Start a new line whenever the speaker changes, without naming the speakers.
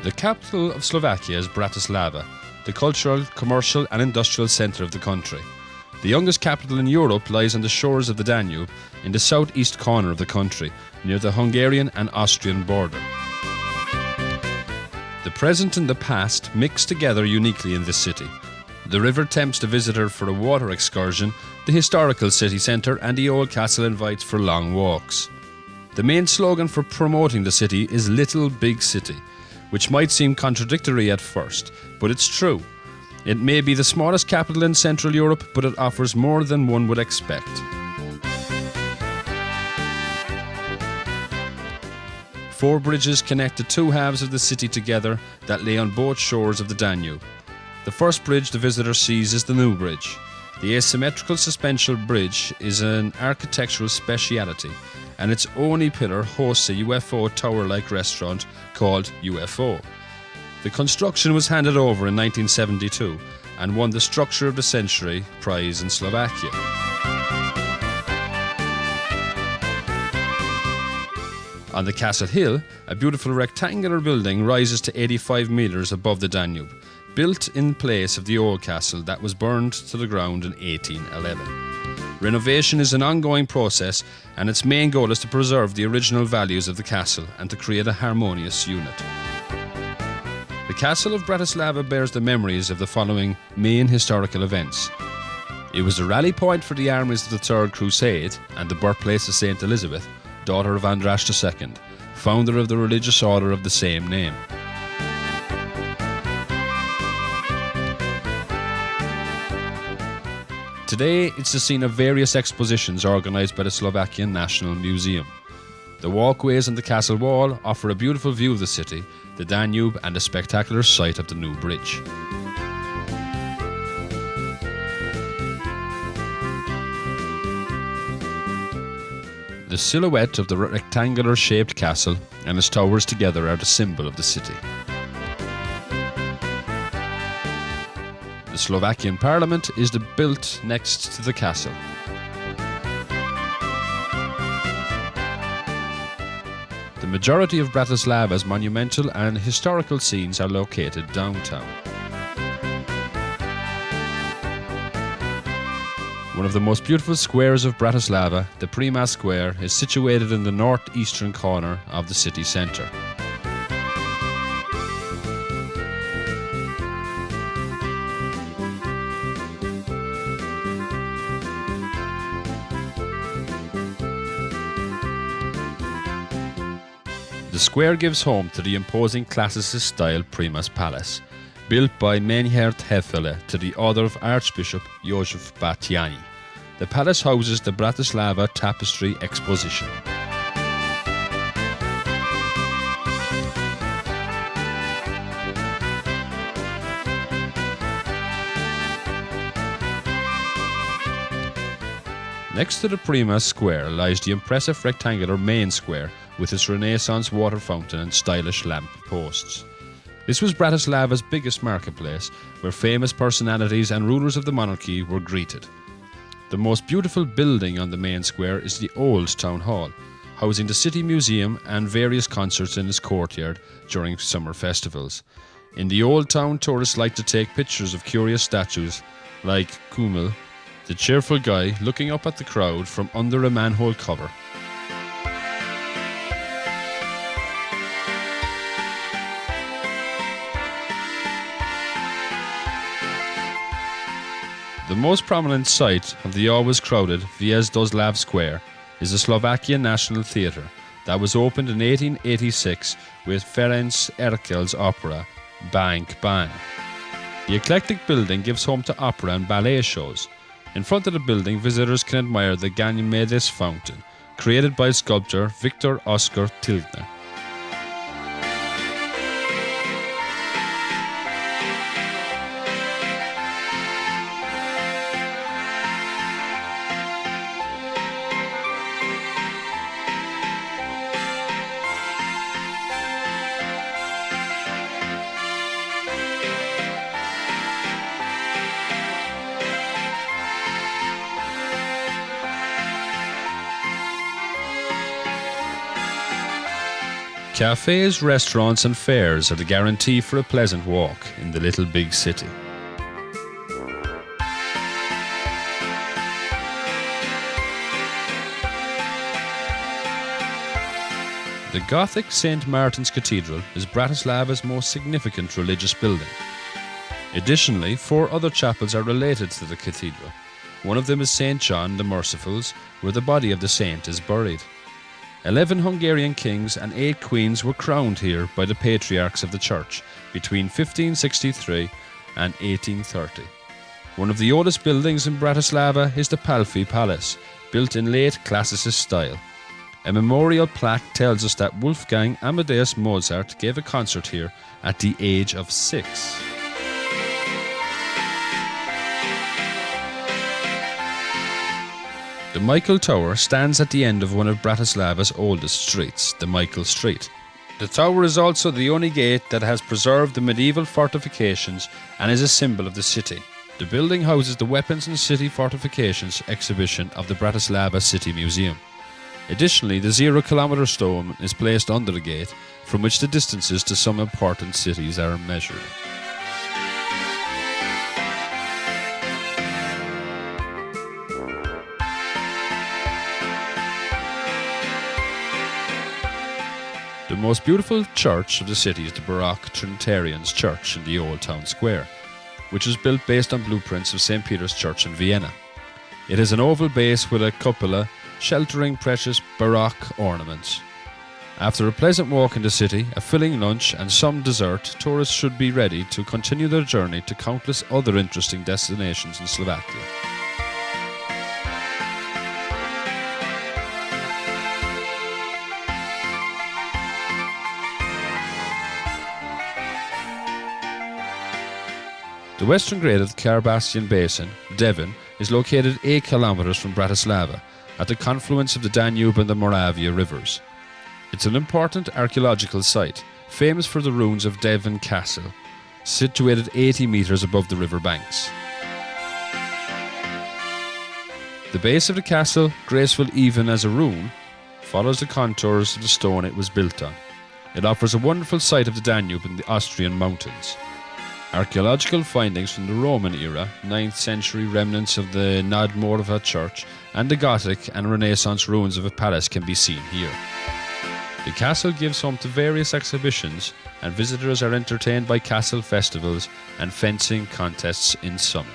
The capital of Slovakia is Bratislava, the cultural, commercial and industrial centre of the country. The youngest capital in Europe lies on the shores of the Danube in the southeast corner of the country, near the Hungarian and Austrian border. The present and the past mix together uniquely in this city. The river tempts the visitor for a water excursion, the historical city centre and the old castle invites for long walks. The main slogan for promoting the city is Little Big City, which might seem contradictory at first, but it's true. It may be the smallest capital in Central Europe, but it offers more than one would expect. Four bridges connect the two halves of the city together that lay on both shores of the Danube. The first bridge the visitor sees is the New Bridge. The asymmetrical suspension bridge is an architectural speciality, and its only pillar hosts a UFO tower-like restaurant called UFO. The construction was handed over in 1972 and won the Structure of the Century prize in Slovakia. On the Castle Hill, a beautiful rectangular building rises to 85 metres above the Danube, built in place of the old castle that was burned to the ground in 1811. Renovation is an ongoing process, and its main goal is to preserve the original values of the castle and to create a harmonious unit. The Castle of Bratislava bears the memories of the following main historical events. It was the rally point for the armies of the Third Crusade and the birthplace of Saint Elizabeth, daughter of Andras II, founder of the religious order of the same name. Today, it's the scene of various expositions organised by the Slovakian National Museum. The walkways on the castle wall offer a beautiful view of the city, the Danube and the spectacular sight of the New Bridge. The silhouette of the rectangular-shaped castle and its towers together are the symbol of the city. The Slovakian Parliament is built next to the castle. The majority of Bratislava's monumental and historical scenes are located downtown. One of the most beautiful squares of Bratislava, the Prima Square, is situated in the northeastern corner of the city centre. The square gives home to the imposing classicist-style Primas Palace, built by Meinhard Hefele to the order of Archbishop Józef Batthyány. The palace houses the Bratislava Tapestry Exposition. Next to the Prima Square lies the impressive rectangular main square with its Renaissance water fountain and stylish lamp posts. This was Bratislava's biggest marketplace, where famous personalities and rulers of the monarchy were greeted. The most beautiful building on the main square is the Old Town Hall, housing the City Museum and various concerts in its courtyard during summer festivals. In the Old Town, tourists like to take pictures of curious statues like Kumil, the cheerful guy looking up at the crowd from under a manhole cover. The most prominent site of the always crowded Víjezdoslav Square is the Slovakian National Theatre that was opened in 1886 with Ferenc Erkel's opera Bank Ban. The eclectic building gives home to opera and ballet shows. In front of the building, visitors can admire the Ganymedes fountain, created by sculptor Victor Oskar Tilgner. Cafes, restaurants and fairs are the guarantee for a pleasant walk in the little big city. The Gothic St. Martin's Cathedral is Bratislava's most significant religious building. Additionally, 4 other chapels are related to the cathedral. One of them is St. John the Merciful's, where the body of the saint is buried. 11 Hungarian kings and 8 queens were crowned here by the patriarchs of the church between 1563 and 1830. One of the oldest buildings in Bratislava is the Palffy Palace, built in late Classicist style. A memorial plaque tells us that Wolfgang Amadeus Mozart gave a concert here at the age of 6. The Michael Tower stands at the end of one of Bratislava's oldest streets, the Michael Street. The tower is also the only gate that has preserved the medieval fortifications and is a symbol of the city. The building houses the Weapons and City Fortifications exhibition of the Bratislava City Museum. Additionally, the 0-kilometre stone is placed under the gate, from which the distances to some important cities are measured. The most beautiful church of the city is the Baroque Trinitarians Church in the Old Town Square, which was built based on blueprints of St. Peter's Church in Vienna. It has an oval base with a cupola sheltering precious Baroque ornaments. After a pleasant walk in the city, a filling lunch and some dessert, tourists should be ready to continue their journey to countless other interesting destinations in Slovakia. The western grade of the Carpathian Basin, Devon, is located 8 kilometres from Bratislava, at the confluence of the Danube and the Moravia rivers. It's an important archaeological site, famous for the ruins of Devon Castle, situated 80 metres above the river banks. The base of the castle, graceful even as a rune, follows the contours of the stone it was built on. It offers a wonderful sight of the Danube and the Austrian mountains. Archaeological findings from the Roman era, 9th century remnants of the Nadmorva church, and the Gothic and Renaissance ruins of a palace can be seen here. The castle gives home to various exhibitions, and visitors are entertained by castle festivals and fencing contests in summer.